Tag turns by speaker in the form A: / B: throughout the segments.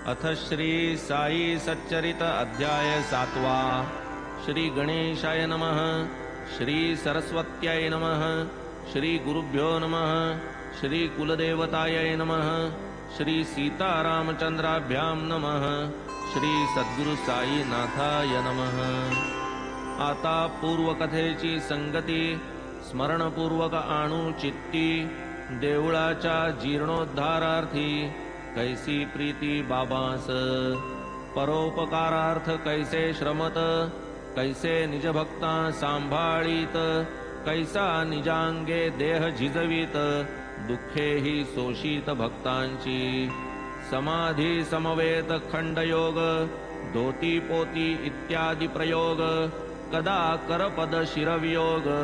A: अथ श्री साई सच्चरित अध्याय 7वा। श्री गणेशाय नमः। श्री सरस्वत्याय नमः। श्री गुरुभ्यो नमः। श्री कुलदेवताय नमः। श्री सीतारामचंद्राभ्यां नमः। श्री सद्गुरु साईनाथाय नमः। आता पूर्वकथेची संगती स्मरणपूर्वक आणू चित्ती, देवळाच्या जीर्णोद्धारार्थी कैसी प्रीती बाबास, परोपकारार्थ कैसे श्रमत, कैसे निजभक्ता सांभाळीत, कैसा निजांगे देह झिजवीत, दुःखे ही सोशीत भक्तांची। समाधी समवेत खंडयोग, धोती पोती इत्यादी प्रयोग, कदा करपद शिरवियोग,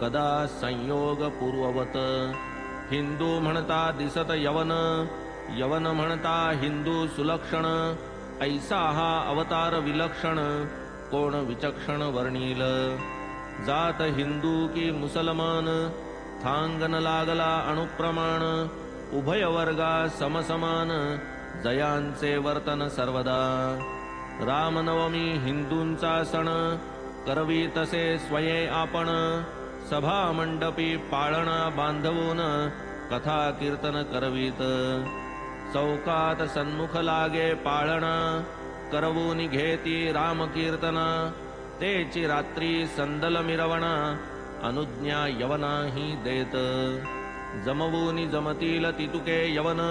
A: कदा संयोग पूर्ववत। हिंदू म्हणता दिसत यवन, यवन म्हणता हिंदू सुलक्षण, ऐसा हा अवतार विलक्षण, कोण विचक्षण वर्णील। जात हिंदू की मुसलमान, थांगन लागला अणुप्रमाण, उभय वर्गा समसमान, जयांचे वर्तन सर्वदा। रामनवमी हिंदूंचा सण, करवी तसे स्वये आपण, सभा मंडपी पाळणा बांधवून, कथा कीर्तन करवीत। चौकात सन्मुख लागे पाळणा, करवून घेती राम कीर्तना, तेची रात्री संदल मिरवणा, अनुज्ञा यवनाही देत। जमवून जमतील तितुके यवन,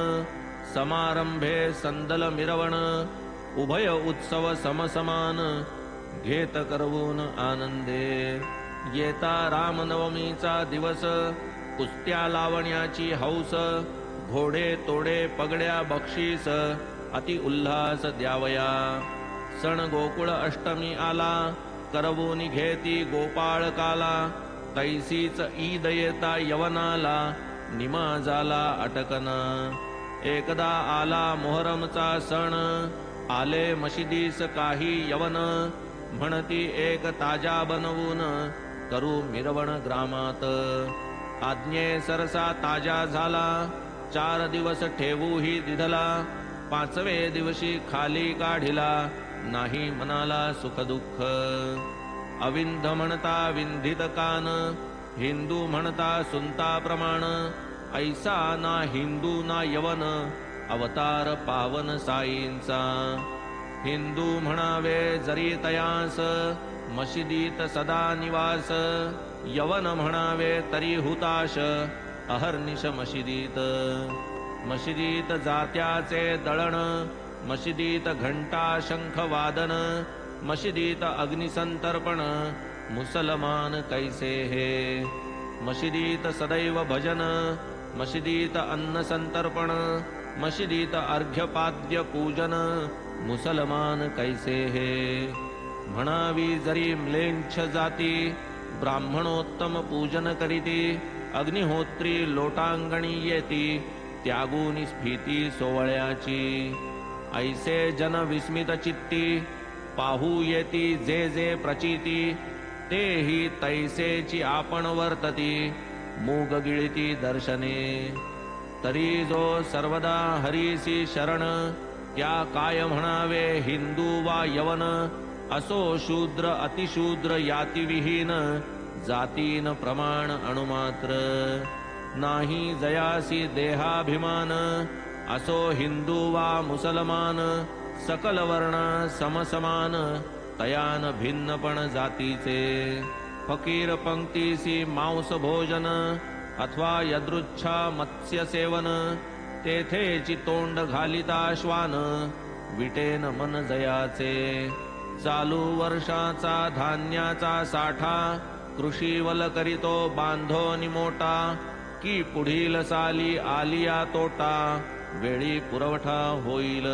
A: समारंभे संदल मिरवण, उभय उत्सव समसमान, घेत करवून आनंदे। येता रामनवमीचा दिवस, कुस्त्या लावण्याची हौस, घोडे तोडे पगड्या बक्षीस, अति उल्हास द्यावया। सण गोकुळ अष्टमी आला, करवून घेती गोपाळ काला, तैसीच ईद येता यवनाला, निमा झाला अटकना। एकदा आला मोहरमचा सण, आले मशिदीस काही यवन, म्हणती एक ताजा बनवून, करू मिरवण ग्रामात। आज्ञे सरसा ताजा झाला, 4 दिवस ठेवू ही दिधला, 5वे दिवशी खाली काढिला, नाही मनाला सुख दुःख। अविंध म्हणता विंधित कान, हिंदू म्हणता सुनता प्रमाण, ऐसा ना हिंदू ना यवन, अवतार पावन साईंचा। हिंदू म्हणावे जरी तयास, मशिदीत सदा निवास, यवन म्हणावे तरी हुताश, अहर्निश मशिदीत। मशिदीत जात्याचे दळण, मशिदीत घंटा शंख वादन, मशिदीत अग्निसंतर्पण, मुसलमान कैसे हे। मशिदीत सदैव भजन, मशिदीत अन्न संतर्पण, मशिदीत अर्घ्यपाद्य पूजन, मुसलमान कैसे हे। म्हणावी जरी म्लेंछ जाती, ब्राह्मणोत्तम पूजन करीती, अग्निहोत्री लोटांगणी येती, त्यागून स्फीती सोवळ्याची। ऐसे जन विस्मित चित्ती, पाहू येती जे जे प्रचिती, तेही तैसेची आपण वर्तती, मूग गिळती दर्शने। तरी जो सर्वदा हरीसी शरण, त्या काय म्हणावे हिंदू वा यवन, असो शूद्र अतिशूद्र यातिविहीन, जातीन प्रमाण अणुमात्र। नाही जयासी देहाभिमान, असो हिंदू वा मुसलमान, सकल वर्ण समसमान, तयान भिन्नपण जातीचे। फकीर पंक्तीसी मांस भोजन, अथवा यदृच्छा मत्स्य सेवन, तेथेची तोंड घालिता श्वान, विटेन मन जयाचे। चालू वर्षाचा धान्याचा साठा, कृषीवल करीतो बांधो निमोटा, की पुढील साली आलिया तोटा, वेळी पुरवठा होईल।